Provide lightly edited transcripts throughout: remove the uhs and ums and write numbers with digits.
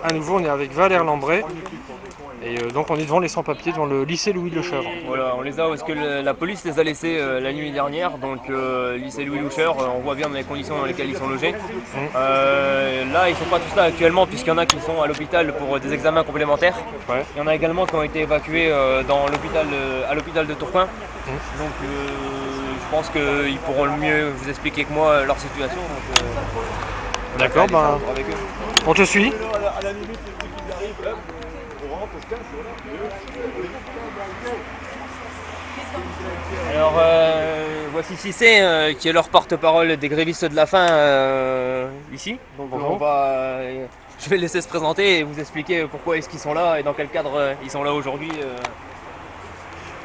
à nouveau, on est avec Valère Lambray. Et donc on est devant les sans-papiers, devant le lycée Louis Loucheur. Voilà, on les a parce que la police les a laissés la nuit dernière. Donc lycée Louis Loucheur, on voit bien dans les conditions dans lesquelles ils sont logés. Là, ils sont pas tous là actuellement puisqu'il y en a qui sont à l'hôpital pour des examens complémentaires. Ouais. Il y en a également qui ont été évacués à l'hôpital de Tourcoing. Donc je pense qu'ils pourront le mieux vous expliquer que moi leur situation. D'accord, ben, avec eux. on te suit. Alors voici Cissé qui est leur porte-parole des grévistes de la faim ici. Donc je vais le laisser se présenter et vous expliquer pourquoi est-ce qu'ils sont là et dans quel cadre ils sont là aujourd'hui.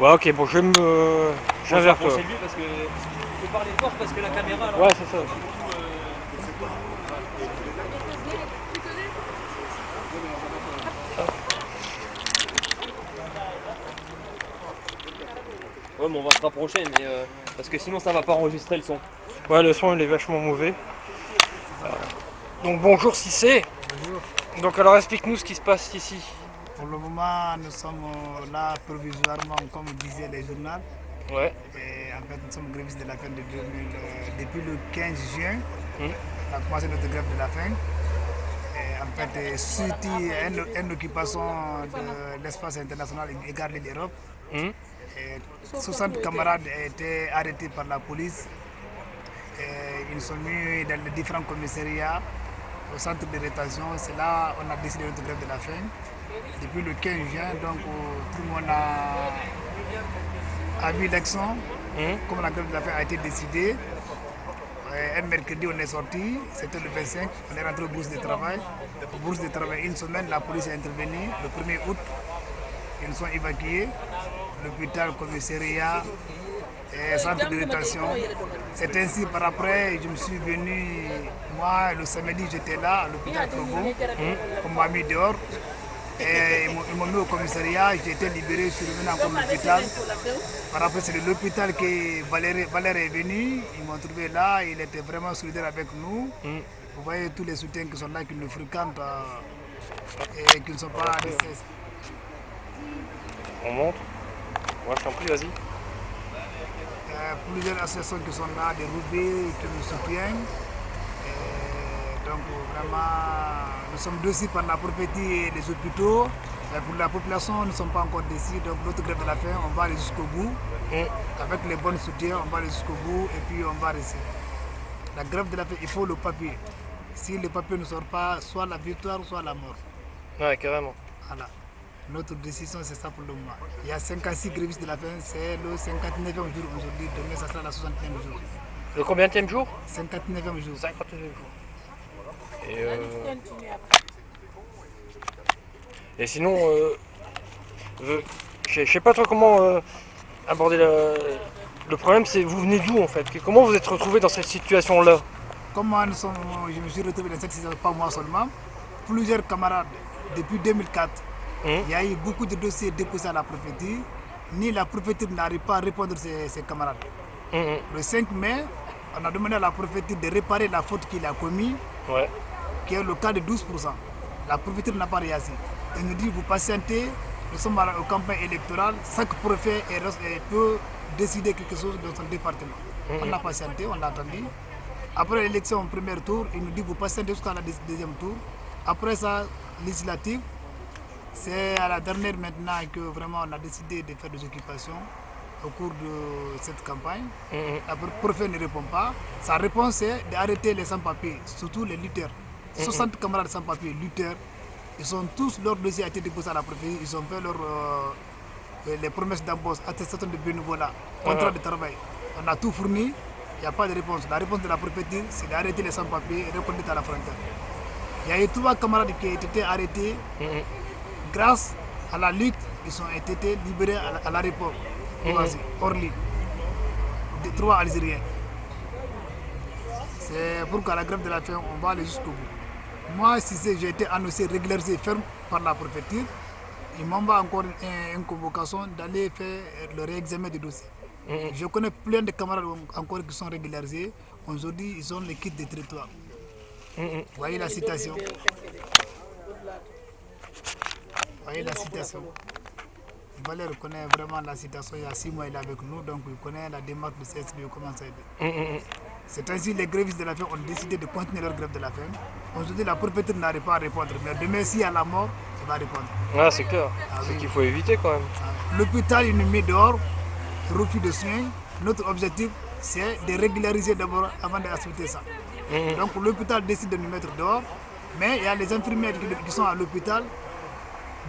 Ouais, ok, bon, je viens vers toi. Lui parce que il faut parler fort parce que la caméra. Là, Ouais, c'est ça. Ouais, mais on va se rapprocher, mais parce que sinon ça va pas enregistrer le son. Ouais, le son il est vachement mauvais. Donc bonjour Cissé. Bonjour. Donc alors explique-nous ce qui se passe ici. Pour le moment, nous sommes là provisoirement, comme disait les journaux. Ouais. Et en fait, nous sommes grévistes de la faim depuis le 15 juin. Mm. On a commencé notre grève de la faim. Et en fait, suite à une occupation de l'espace international égard de l'Europe, 60 camarades ont été arrêtés par la police. Et ils sont mis dans les différents commissariats au centre de rétention. C'est là qu'on a décidé notre grève de la faim. Depuis le 15 juin, donc tout le monde a vu l'action. Comme la grève de la faim a été décidée, un mercredi on est sorti, c'était le 25, on est rentré aux bourses de travail. Aux bourses de travail, une semaine, la police est intervenue. Le 1er août, ils sont évacués. L'hôpital, commissariat, et centre de rétention. C'est ainsi par après, je me suis venu, moi le samedi j'étais là à l'hôpital Togo, on m'a mis dehors. Et ils m'ont mis au commissariat, j'ai été libéré, je suis revenu encore à l'hôpital. Par après, c'est de l'hôpital que Valère est venu, ils m'ont trouvé là, il était vraiment solidaire avec nous. Vous voyez tous les soutiens qui sont là, qui nous fréquentent et qui ne sont pas à décès. On monte. Ouais, je t'en prie, vas-y. Plusieurs associations qui sont là, des Roubaix qui nous soutiennent. Et donc vraiment, nous sommes déçus par la propriété des hôpitaux. Mais pour la population, nous ne sommes pas encore déçus. Donc notre grève de la faim, on va aller jusqu'au bout. Avec les bons soutiens, on va aller jusqu'au bout et puis on va rester. La grève de la faim, il faut le papier. Si le papier ne sort pas, soit la victoire, soit la mort. Ouais, carrément. Voilà. Notre décision, c'est ça pour le moment. Il y a 56 grévistes de la faim, c'est le 59e jour aujourd'hui, demain ça sera la 60e jour. Le combienième jour? 59e jour. 59e jour. Et sinon, je sais pas trop comment aborder le problème, c'est vous venez d'où en fait? Comment vous êtes retrouvé dans cette situation-là? Comment je me suis retrouvé dans cette situation, pas moi seulement, plusieurs camarades depuis 2004. Il y a eu beaucoup de dossiers déposés à la préfecture, ni la préfecture n'arrive pas à répondre à ses camarades. Le 5 mai, on a demandé à la préfecture de réparer la faute qu'il a commise, qui est le cas de 12%. La préfecture n'a pas réagi. Elle nous dit, vous patientez, nous sommes en campagne électorale, chaque préfet peut décider quelque chose dans son département. On a patienté, on l'a attendu. Après l'élection au premier tour, il nous dit, vous patientez jusqu'à la deuxième tour. Après ça, législative, c'est à la dernière maintenant que vraiment on a décidé de faire des occupations au cours de cette campagne. La préfet ne répond pas. Sa réponse c'est d'arrêter les sans-papiers, surtout les lutteurs. 60 camarades sans-papiers, lutteurs, ils sont tous, leur dossier a été déposé à la préfecture, ils ont fait les promesses d'embauche, attestation de bénévolat, contrat de travail. On a tout fourni, il n'y a pas de réponse. La réponse de la préfecture, c'est d'arrêter les sans-papiers et reconduire à la frontière. Il y a eu 3 camarades qui ont été arrêtés. Grâce à la lutte, ils ont été libérés à l'aéroport, Orly, de 3 Algériens. C'est pourquoi la grève de la faim, on va aller jusqu'au bout. Moi, si j'ai été annoncé régularisé ferme par la préfecture, ils m'envoient encore une convocation d'aller faire le réexamen du dossier. Je connais plein de camarades encore qui sont régularisés. Aujourd'hui, ils ont les kits de territoire. Vous voyez la citation. voyez la situation. Valère connaît vraiment la situation. Il y a 6 mois, il est avec nous, donc il connaît la démarche de CSB, comment ça aider. C'est ainsi que les grévistes de la faim ont décidé de continuer leur grève de la faim. Aujourd'hui, la propriétaire n'arrive pas à répondre, mais demain, s'il y a la mort, il va répondre. Ah, c'est clair. Ah, C'est oui. qu'il faut éviter quand même. L'hôpital, il nous met dehors, refus de soins. Notre objectif, c'est de régulariser d'abord avant d'accepter ça. Donc l'hôpital décide de nous mettre dehors, mais il y a les infirmières qui sont à l'hôpital.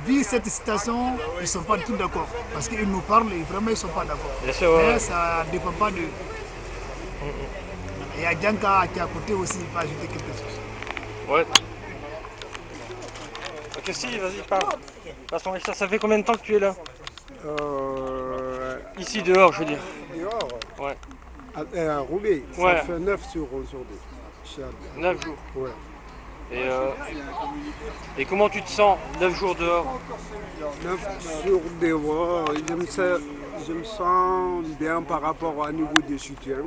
Vu cette situation, ils ne sont pas du tout d'accord. Parce qu'ils nous parlent et vraiment ils ne sont pas d'accord. Bien sûr, ouais. Mais ça ne dépend pas d'eux. Il y a Djanka qui est à côté aussi, il va ajouter quelque chose. Ouais. Ok, si, vas-y, parle. Passe ton Richard, ça fait combien de temps que tu es là? Ici, dehors, je veux dire. Dehors, Ouais. à Roubaix, Ouais. ça fait 9 sur aujourd'hui. 9 jours. Ouais. Et comment tu te sens 9 jours dehors? 9 jours dehors, je me sens bien par rapport au niveau des soutiens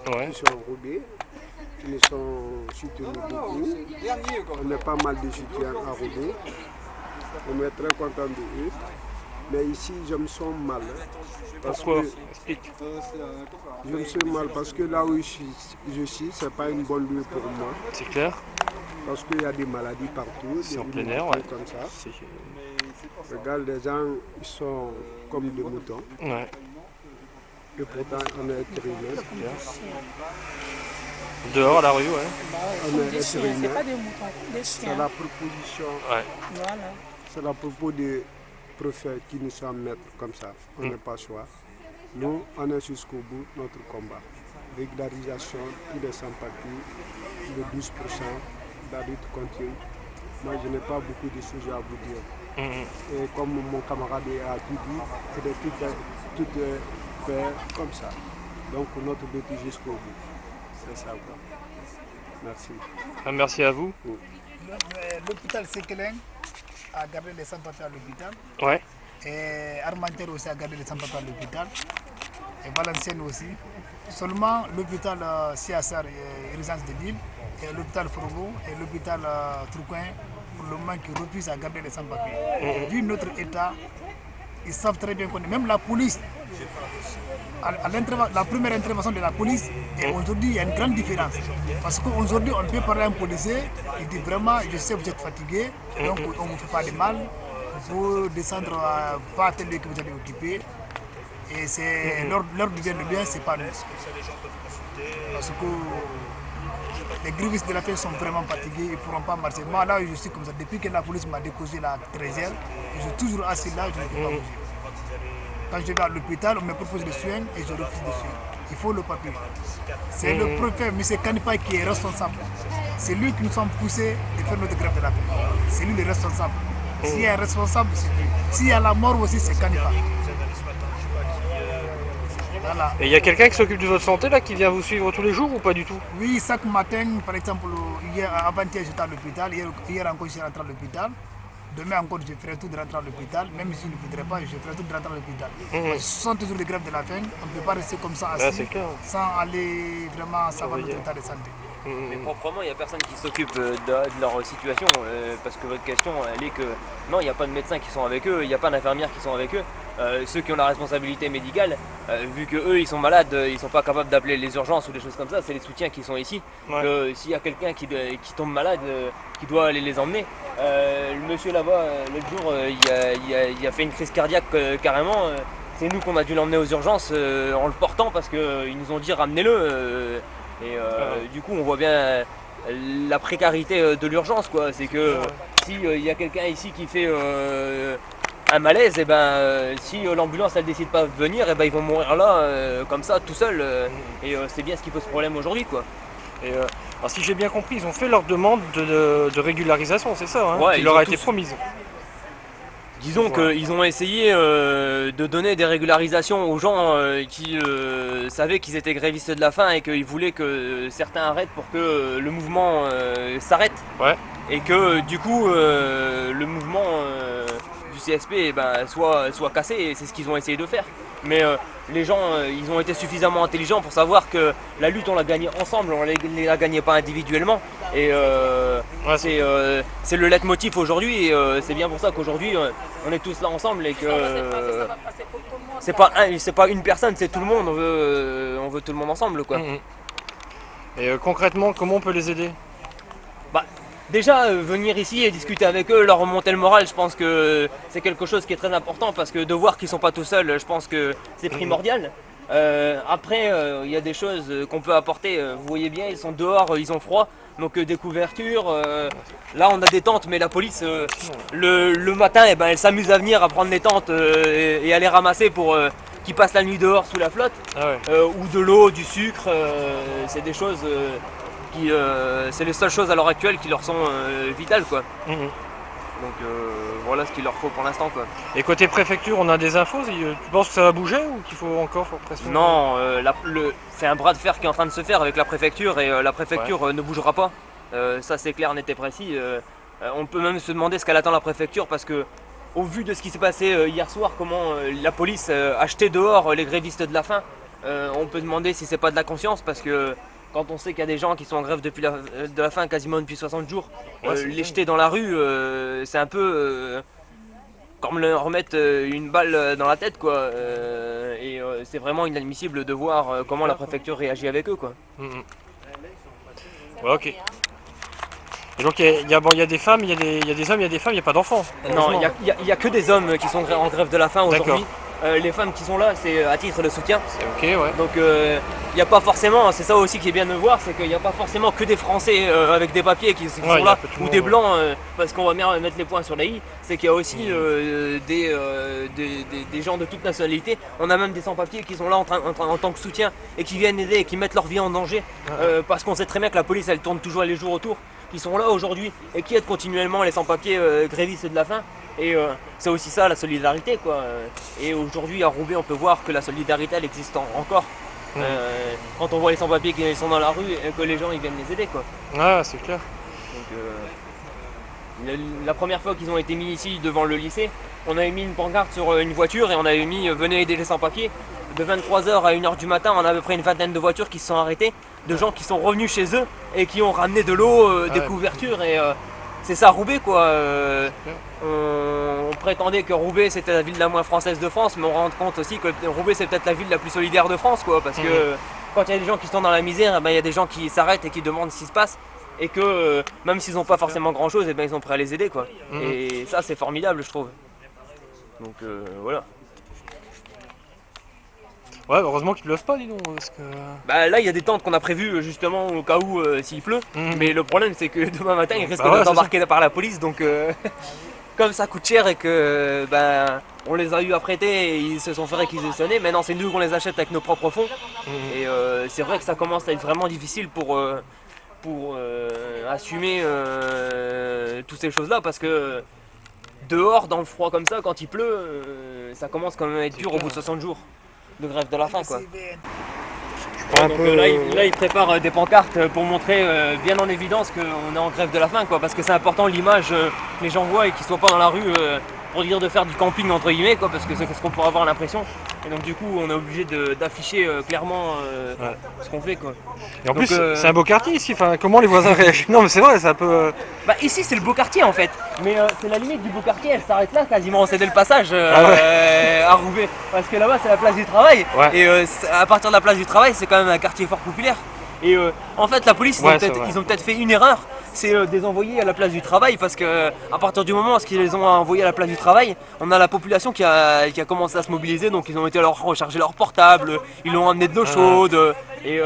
Ouais. qui sont à Roubaix. Ils nous sont soutenus beaucoup. On a pas mal de soutiens à Roubaix. On est très content de eux. Mais ici, je me sens mal. Parce Pourquoi? que Explique. je me sens mal parce que là où je suis, c'est pas une bonne lieu pour moi. C'est clair. Parce qu'il y a des maladies partout, C'est des en plein maladies air, ouais. comme ça. C'est- Regarde, les gens, ils sont comme des moutons. Ouais. Et pourtant, on est être humain. Dehors, à la rue, ouais. On est Des être chiens, humain. c'est pas des moutons, des C'est chiens. la proposition, Ouais. Voilà. c'est la propos des prophètes qui nous sont mettre comme ça. On n'a pas le choix. Nous, on est jusqu'au bout de notre combat. Régularisation, tous les sans-papiers, le 12%, la lutte continue. Moi, je n'ai pas beaucoup de choses à vous dire. Et comme mon camarade a tout dit, tout est fait comme ça. Donc, notre lutte est jusqu'au bout. C'est ça, quoi. Merci. Ah, merci à vous. L'hôpital Sekeleng a gardé les sans-papiers à l'hôpital. Ouais. Et Armentières aussi a gardé les sans-papiers à l'hôpital. Et Valenciennes aussi. Seulement l'hôpital CSR et Urgence de Lille, et l'hôpital Frobo et l'hôpital Trouquin, pour le moment, qui refusent à garder les sans-papiers. Vu notre état, ils savent très bien qu'on est. Même la police, la première intervention de la police, et aujourd'hui, il y a une grande différence. Parce qu'aujourd'hui, on peut parler à un policier, il dit vraiment, je sais que vous êtes fatigué, donc on ne vous fait pas de mal, vous descendre à pas tel lieu que vous allez occuper. Et c'est l'ordre du bien de bien, c'est pas nous. Parce que les grévistes de la faim sont vraiment fatigués, ils ne pourront pas marcher. Moi, là, je suis comme ça. Depuis que la police m'a déposé la 13e, je suis toujours assis là, je ne peux pas bouger. Quand je vais à l'hôpital, on me propose des soins et je refuse des soins. Il faut le papier. C'est le préfet, M. Kanipa, qui est responsable. C'est lui qui nous a poussé de faire notre grève de la faim. C'est lui le responsable. S'il y a un responsable, c'est lui. S'il y a la mort aussi, c'est Kanipa. Voilà. Et il y a quelqu'un qui s'occupe de votre santé là, qui vient vous suivre tous les jours ou pas du tout? Oui, chaque matin, par exemple, avant-hier j'étais à l'hôpital, hier encore je suis rentré à l'hôpital. Demain encore je ferai tout de rentrer à l'hôpital, même si je ne voudrais pas, je ferai tout de rentrer à l'hôpital. Ce sont toujours des grèves de la faim, on ne peut pas rester comme ça assis, c'est clair. sans aller vraiment savoir notre état de santé. Mais proprement, il n'y a personne qui s'occupe de leur situation, parce que votre question, elle est que non, il n'y a pas de médecins qui sont avec eux, il n'y a pas d'infirmières qui sont avec eux. Ceux qui ont la responsabilité médicale, vu que eux ils sont malades, ils sont pas capables d'appeler les urgences ou des choses comme ça, c'est les soutiens qui sont ici. Ouais. S'il y a quelqu'un qui tombe malade, qui doit aller les emmener. Le monsieur là-bas, l'autre jour, il a fait une crise cardiaque carrément. C'est nous qu'on a dû l'emmener aux urgences en le portant parce qu'ils nous ont dit ramenez-le. Du coup, on voit bien la précarité de l'urgence, quoi. C'est que s'il y a quelqu'un ici qui fait un malaise, et si l'ambulance elle décide pas de venir, ils vont mourir là comme ça tout seuls. C'est bien ce qui pose problème aujourd'hui, quoi. Alors si j'ai bien compris, ils ont fait leur demande de régularisation, c'est ça, hein, Ouais, qui ils leur ont a été tous- promise. Disons Voilà. qu'ils ont essayé de donner des régularisations aux gens qui savaient qu'ils étaient grévistes de la faim et qu'ils voulaient que certains arrêtent pour que le mouvement s'arrête. Ouais. Et que du coup le mouvement du CSP soit cassé, et c'est ce qu'ils ont essayé de faire. Mais les gens, ils ont été suffisamment intelligents pour savoir que la lutte, on l'a gagnée ensemble, on ne la gagnait pas individuellement. Et c'est le leitmotiv aujourd'hui, et c'est bien pour ça qu'aujourd'hui, on est tous là ensemble, et que c'est pas une personne, c'est tout le monde, on veut tout le monde ensemble, quoi. Et concrètement, comment on peut les aider? Bah, déjà, venir ici et discuter avec eux, leur remonter le moral, je pense que c'est quelque chose qui est très important, parce que de voir qu'ils sont pas tout seuls, je pense que c'est primordial. Après, il y a des choses qu'on peut apporter. Vous voyez bien, ils sont dehors, ils ont froid, donc des couvertures. Là, on a des tentes, mais la police, le matin, eh ben, elle s'amuse à venir à prendre les tentes et à les ramasser pour qu'ils passent la nuit dehors sous la flotte, ou de l'eau, du sucre. C'est des choses c'est les seules choses à l'heure actuelle qui leur sont vitales, quoi. Donc voilà ce qu'il leur faut pour l'instant, quoi. Et côté préfecture, on a des infos? Tu penses que ça va bouger ou qu'il faut encore pression? Non, c'est un bras de fer qui est en train de se faire avec la préfecture, et la préfecture ne bougera pas. Ça c'est clair, net et précis. On peut même se demander ce qu'elle attend la préfecture, parce que au vu de ce qui s'est passé hier soir, comment la police achetait dehors les grévistes de la faim, on peut demander si c'est pas de la conscience, parce que quand on sait qu'il y a des gens qui sont en grève depuis de la faim quasiment depuis 60 jours, les jeter dans la rue, c'est un peu comme leur remettre une balle dans la tête, quoi. Et c'est vraiment inadmissible de voir comment la préfecture réagit avec eux, quoi. Ouais, ok. Et donc il y a des femmes, il y a des hommes, il y a des femmes, il n'y a pas d'enfants? Non, il y a que des hommes qui sont en grève de la faim aujourd'hui. Les femmes qui sont là, c'est à titre de soutien. C'est ok, ouais. Donc il n'y a pas forcément, c'est ça aussi qui est bien de voir, c'est qu'il n'y a pas forcément que des Français avec des papiers qui sont là, ou des blancs, parce qu'on va bien mettre les points sur les i. C'est qu'il y a aussi des gens de toute nationalité. On a même des sans-papiers qui sont là en tant que soutien, et qui viennent aider et qui mettent leur vie en danger, parce qu'on sait très bien que la police, elle tourne toujours les jours autour. Qui sont là aujourd'hui et qui aident continuellement les sans-papiers grévistes de la faim. Et c'est aussi ça, la solidarité, quoi. Et aujourd'hui à Roubaix, on peut voir que la solidarité, elle existe encore. Quand on voit les sans-papiers qui sont dans la rue et que les gens ils viennent les aider, quoi. Ouais, c'est clair. Donc, la première fois qu'ils ont été mis ici devant le lycée, on avait mis une pancarte sur une voiture et on avait mis venez aider les sans-papiers. De 23h à 1h du matin, on a à peu près une vingtaine de voitures qui se sont arrêtées, de gens qui sont revenus chez eux et qui ont ramené de l'eau, des couvertures, et c'est ça Roubaix, quoi. On prétendait que Roubaix c'était la ville la moins française de France, mais on rend compte aussi que Roubaix c'est peut-être la ville la plus solidaire de France, quoi, parce que quand il y a des gens qui sont dans la misère, il y a des gens qui s'arrêtent et qui demandent ce qui se passe, et que même s'ils n'ont pas forcément grand chose, ils sont prêts à les aider, quoi. Et ça c'est formidable, je trouve. Donc voilà. Ouais, heureusement qu'il pleuve pas, dis donc, parce que... Bah là il y a des tentes qu'on a prévues justement au cas où s'il pleut, mais le problème c'est que demain matin ils risquent d'être embarqués par la police, donc comme ça coûte cher et que on les a eu à prêter et ils se sont fait réquisitionner, maintenant c'est nous qu'on les achète avec nos propres fonds, et c'est vrai que ça commence à être vraiment difficile pour assumer toutes ces choses là, parce que dehors dans le froid comme ça, quand il pleut, ça commence quand même à être dur au bout de 60 jours de grève de la faim, quoi. Donc là ils préparent des pancartes pour montrer bien en évidence qu'on est en grève de la faim, quoi, parce que c'est important l'image que les gens voient et qu'ils soient pas dans la rue pour dire de faire du camping entre guillemets, quoi, parce que c'est ce qu'on pourrait avoir l'impression. Et donc du coup on est obligé d'afficher clairement ce qu'on fait, quoi. Et en plus c'est un beau quartier ici, enfin, comment les voisins réagissent? Non mais c'est vrai, c'est un peu... Bah ici c'est le beau quartier en fait, mais c'est la limite du beau quartier, elle s'arrête là quasiment, on cédait le passage à Roubaix, parce que là-bas c'est la place du travail, et à partir de la place du travail c'est quand même un quartier fort populaire. Et en fait la police ils ont peut-être fait une erreur, c'est de les envoyer à la place du travail, parce que à partir du moment où ils les ont envoyés à la place du travail, on a la population qui a commencé à se mobiliser, donc ils ont été leur recharger leur portable, ils ont amené de l'eau chaude, et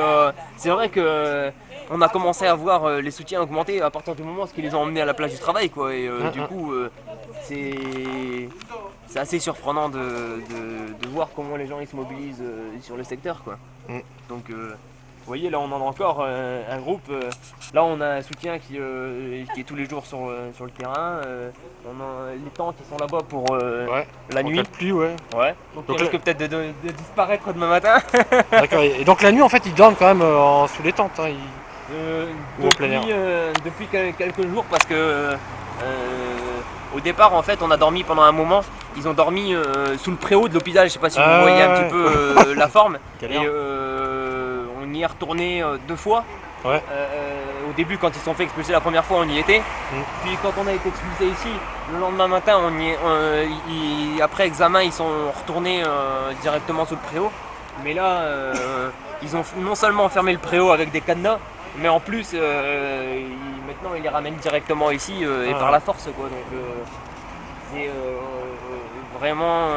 c'est vrai que on a commencé à voir les soutiens augmenter à partir du moment où ils les ont emmenés à la place du travail, quoi. Et du coup c'est assez surprenant de voir comment les gens ils se mobilisent sur le secteur, quoi. Donc vous voyez, là on en a encore un groupe, là on a un soutien qui est tous les jours sur le terrain, on a les tentes qui sont là-bas pour la nuit. Pluie, Donc ils risquent peut-être de disparaître demain matin. D'accord, et donc la nuit en fait ils dorment quand même sous les tentes, hein, ou en plein air. Depuis quelques jours, parce que Au départ, en fait, on a dormi pendant un moment. Ils ont dormi sous le préau de l'hôpital. Je sais pas si vous voyez un petit peu la forme. Et on y est retourné 2 fois. Ouais. Au début, quand ils se sont fait expulser la première fois, on y était. Puis quand on a été expulsé ici, le lendemain matin, après examen, ils sont retournés directement sous le préau. Mais là, ils ont non seulement fermé le préau avec des cadenas, mais en plus, maintenant, ils les ramènent directement ici et par la force, quoi. Donc, c'est vraiment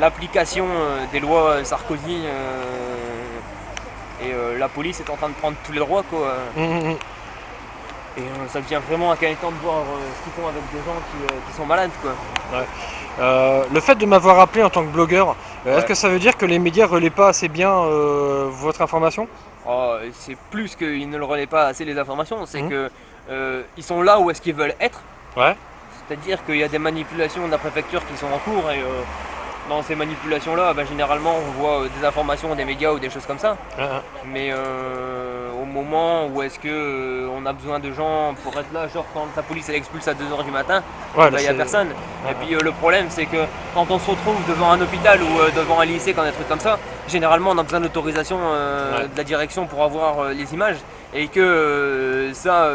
l'application des lois Sarkozy. Et la police est en train de prendre tous les droits, quoi. Et ça devient vraiment inquiétant de voir ce qu'ils font avec des gens qui sont malades, quoi. Ouais. Le fait de m'avoir appelé en tant que blogueur, est-ce que ça veut dire que les médias relaient pas assez bien votre information? C'est plus qu'ils ne le relaient pas assez les informations, c'est que ils sont là où est-ce qu'ils veulent être. Ouais. C'est-à-dire qu'il y a des manipulations de la préfecture qui sont en cours et dans ces manipulations-là, généralement on voit des informations des médias ou des choses comme ça. Mais au moment où est-ce que on a besoin de gens pour être là, genre quand la police elle expulse à 2h du matin, il n'y a personne. Et puis le problème c'est que quand on se retrouve devant un hôpital ou devant un lycée, quand des trucs comme ça, généralement on a besoin d'autorisation de la direction pour avoir les images. Et que ça,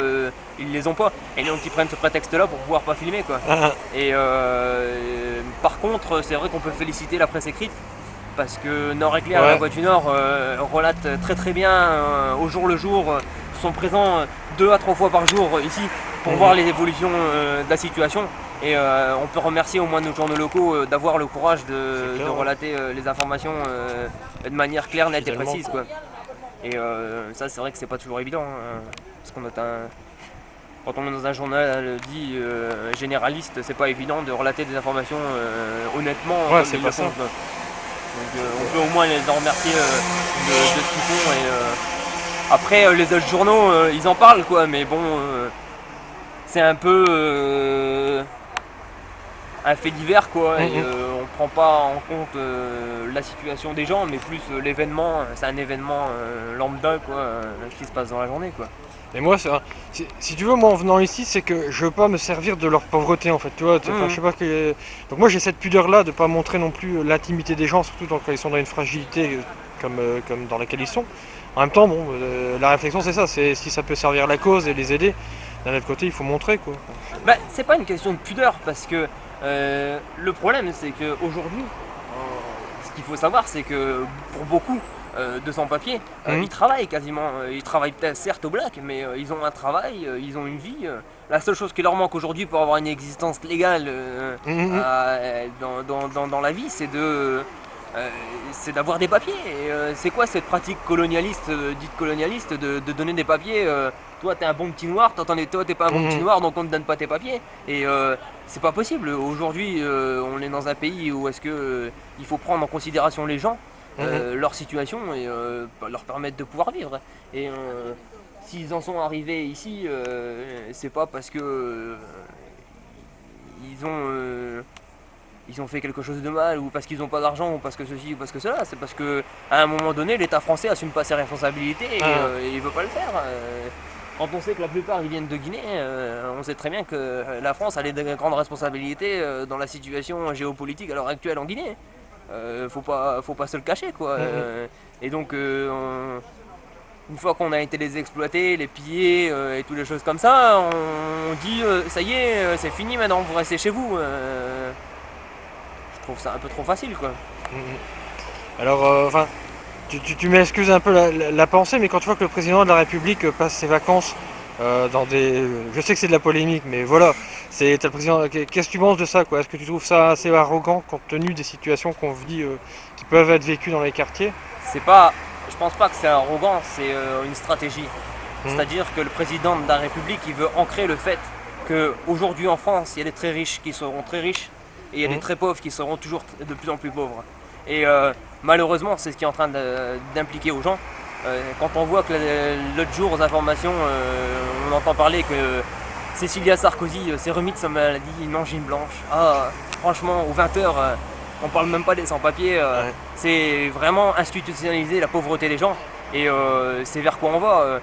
ils les ont pas. Et donc ils prennent ce prétexte-là pour pouvoir pas filmer, quoi. Et par contre, c'est vrai qu'on peut féliciter la presse écrite. Parce que Nord Éclair et La Voix du Nord relatent très bien au jour le jour, sont présents 2 à 3 fois par jour ici pour voir les évolutions de la situation. Et on peut remercier au moins nos journaux locaux d'avoir le courage de relater les informations de manière claire, nette et précise, quoi. Et ça, c'est vrai que c'est pas toujours évident, parce qu'on quand on est dans un journal dit généraliste, c'est pas évident de relater des informations honnêtement. Ouais, c'est pas ça. Donc on peut au moins les en remercier de ce qu'ils font. Et après, les autres journaux, ils en parlent, quoi, mais bon, c'est un peu un fait divers, quoi. Et on prend pas en compte la situation des gens, mais plus l'événement. C'est un événement lambda, quoi, qui se passe dans la journée, quoi. Et moi, si tu veux, moi en venant ici, c'est que je veux pas me servir de leur pauvreté, en fait, tu vois. Je sais pas donc moi j'ai cette pudeur-là de pas montrer non plus l'intimité des gens, surtout quand ils sont dans une fragilité comme dans laquelle ils sont. En même temps, bon, la réflexion c'est ça, c'est si ça peut servir la cause et les aider. D'un autre côté, il faut montrer, quoi. C'est pas une question de pudeur, parce que le problème, c'est qu'aujourd'hui, ce qu'il faut savoir, c'est que pour beaucoup de sans-papiers, ils travaillent quasiment. Ils travaillent peut-être certes au black, mais ils ont un travail, ils ont une vie. La seule chose qui leur manque aujourd'hui pour avoir une existence légale dans la vie, c'est d'avoir des papiers. Et c'est quoi cette pratique colonialiste, dite colonialiste, de donner des papiers toi t'es un bon petit noir, toi t'es pas un bon petit noir, donc on ne te donne pas tes papiers. Et c'est pas possible. Aujourd'hui, on est dans un pays où est-ce que il faut prendre en considération les gens, leur situation et leur permettre de pouvoir vivre. Et s'ils en sont arrivés ici, c'est pas parce que ils ont fait quelque chose de mal, ou parce qu'ils n'ont pas d'argent, ou parce que ceci, ou parce que cela. C'est parce que à un moment donné, l'État français assume pas ses responsabilités et il veut pas le faire. Quand on sait que la plupart ils viennent de Guinée, on sait très bien que la France a des grandes responsabilités dans la situation géopolitique à l'heure actuelle en Guinée. Faut pas se le cacher, quoi. Et donc une fois qu'on a été les exploiter, les piller et toutes les choses comme ça, on dit ça y est, c'est fini maintenant, vous restez chez vous. Je trouve ça un peu trop facile, quoi. Alors, enfin, tu m'excuses un peu la pensée, mais quand tu vois que le président de la République passe ses vacances dans des... Je sais que c'est de la polémique, mais voilà, t'as le président... Qu'est-ce que tu penses de ça, quoi? Est-ce que tu trouves ça assez arrogant compte tenu des situations qu'on vit, qui peuvent être vécues dans les quartiers? Je pense pas que c'est arrogant, c'est une stratégie. C'est-à-dire que le président de la République, il veut ancrer le fait qu'aujourd'hui en France, il y a des très riches qui seront très riches, et il y a des très pauvres qui seront toujours de plus en plus pauvres. Et malheureusement, c'est ce qui est en train d'impliquer aux gens. Quand on voit que l'autre jour aux informations, on entend parler que Cécilia Sarkozy s'est remis de sa maladie, une angine blanche. Ah, franchement, aux 20h, on parle même pas des sans-papiers. C'est vraiment institutionnaliser la pauvreté des gens. Et c'est vers quoi on va.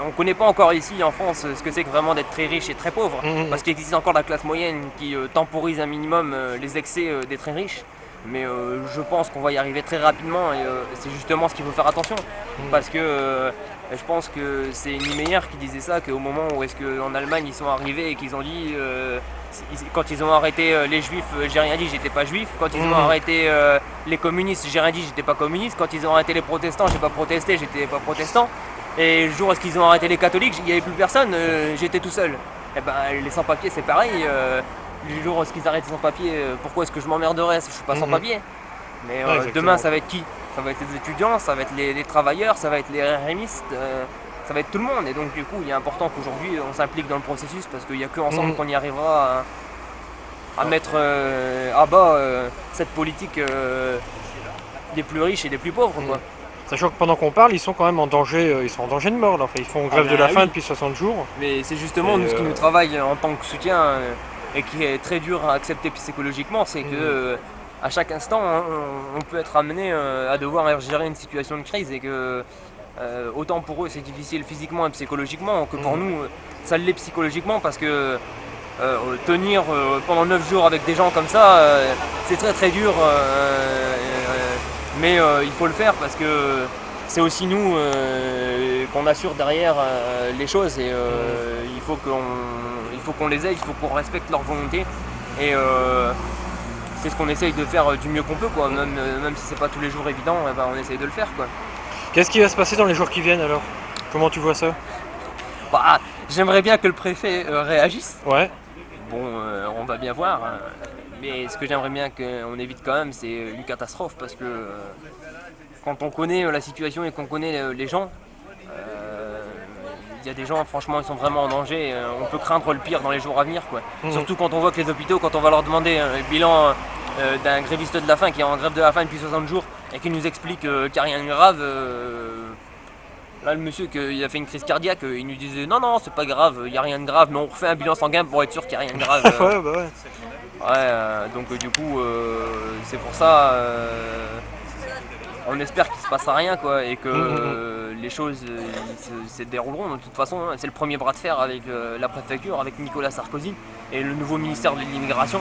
On ne connaît pas encore ici en France ce que c'est que vraiment d'être très riche et très pauvre, parce qu'il existe encore la classe moyenne qui temporise un minimum les excès des très riches. Mais je pense qu'on va y arriver très rapidement et c'est justement ce qu'il faut faire attention. Parce que je pense que c'est Niemeyer qui disait ça, qu'au moment où est-ce qu'en Allemagne ils sont arrivés et qu'ils ont dit quand ils ont arrêté les juifs, j'ai rien dit, j'étais pas juif. Quand ils ont arrêté les communistes, j'ai rien dit, j'étais pas communiste. Quand ils ont arrêté les protestants, j'ai pas protesté, j'étais pas protestant. Et le jour où ils ont arrêté les catholiques, il n'y avait plus personne, j'étais tout seul. Et ben les sans-papiers c'est pareil. Le jour où ils arrêtent les sans-papiers, pourquoi est-ce que je m'emmerderais si je suis pas sans-papier? Mais demain ça va être qui? Ça va être les étudiants, ça va être les travailleurs, ça va être les RMistes, ça va être tout le monde. Et donc du coup il est important qu'aujourd'hui on s'implique dans le processus parce qu'il n'y a qu'ensemble qu'on y arrivera à mettre à bas cette politique des plus riches et des plus pauvres, quoi. Sachant que pendant qu'on parle, ils sont quand même en danger, ils sont en danger de mort. Là. Enfin, ils font grève de la faim depuis 60 jours. Mais c'est justement nous ce qui nous travaille en tant que soutien et qui est très dur à accepter psychologiquement, c'est que à chaque instant on peut être amené à devoir gérer une situation de crise et que autant pour eux c'est difficile physiquement et psychologiquement que pour nous ça l'est psychologiquement parce que tenir pendant 9 jours avec des gens comme ça c'est très très dur. Mais il faut le faire parce que c'est aussi nous qu'on assure derrière les choses et il faut qu'on les aide, il faut qu'on respecte leur volonté et c'est ce qu'on essaye de faire du mieux qu'on peut, quoi. Même si c'est pas tous les jours évident, ben, on essaye de le faire, quoi. Qu'est-ce qui va se passer dans les jours qui viennent alors? Comment tu vois ça? Bah, j'aimerais bien que le préfet réagisse. Ouais. Bon, on va bien voir. Mais ce que j'aimerais bien qu'on évite quand même, c'est une catastrophe parce que quand on connaît la situation et qu'on connaît les gens, il y a des gens, franchement, ils sont vraiment en danger. On peut craindre le pire dans les jours à venir, quoi. Surtout quand on voit que les hôpitaux, quand on va leur demander le bilan d'un gréviste de la faim qui est en grève de la faim depuis 60 jours et qui nous explique qu'il n'y a rien de grave. Là, le monsieur qui a fait une crise cardiaque, il nous disait non, c'est pas grave, il n'y a rien de grave, mais on refait un bilan sanguin pour être sûr qu'il n'y a rien de grave. Ouais, bah ouais. Ouais, donc du coup, c'est pour ça, on espère qu'il se passera rien, quoi, et que les choses se dérouleront. De toute façon, hein, c'est le premier bras de fer avec la préfecture, avec Nicolas Sarkozy et le nouveau ministère de l'immigration.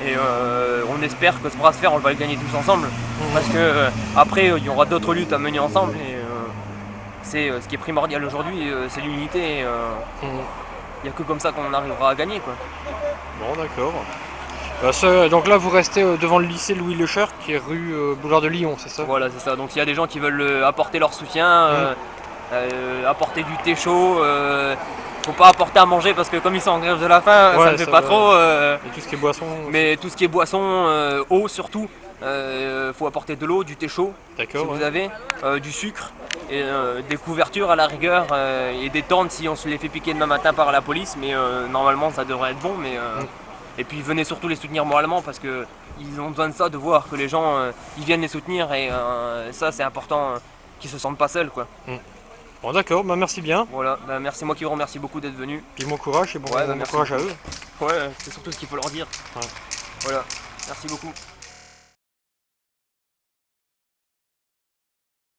Et on espère que ce bras de fer, on va le gagner tous ensemble, parce que après, il y aura d'autres luttes à mener ensemble. Et c'est ce qui est primordial aujourd'hui, c'est l'unité. Il n'y a que comme ça qu'on arrivera à gagner, quoi. Bon, d'accord. Donc là vous restez devant le lycée Louis Lecher qui est rue Boulevard de Lyon, c'est ça? Voilà, c'est ça. Donc s'il y a des gens qui veulent apporter leur soutien, apporter du thé chaud, faut pas apporter à manger parce que comme ils sont en grève de la faim, ça ne fait pas trop. Et tout ce qui est boisson. Mais tout ce qui est boisson, eau surtout, faut apporter de l'eau, du thé chaud si vous avez, du sucre et des couvertures à la rigueur et des tentes si on se les fait piquer demain matin par la police, mais normalement ça devrait être bon. Mais et puis venez surtout les soutenir moralement parce qu'ils ont besoin de ça, de voir que les gens ils viennent les soutenir et ça c'est important qu'ils se sentent pas seuls, quoi. Bon d'accord, bah merci bien. Voilà, bah, merci, moi qui vous remercie beaucoup d'être venu. Puis bon courage et bon courage à eux. Ouais, c'est surtout ce qu'il faut leur dire. Ouais. Voilà, merci beaucoup.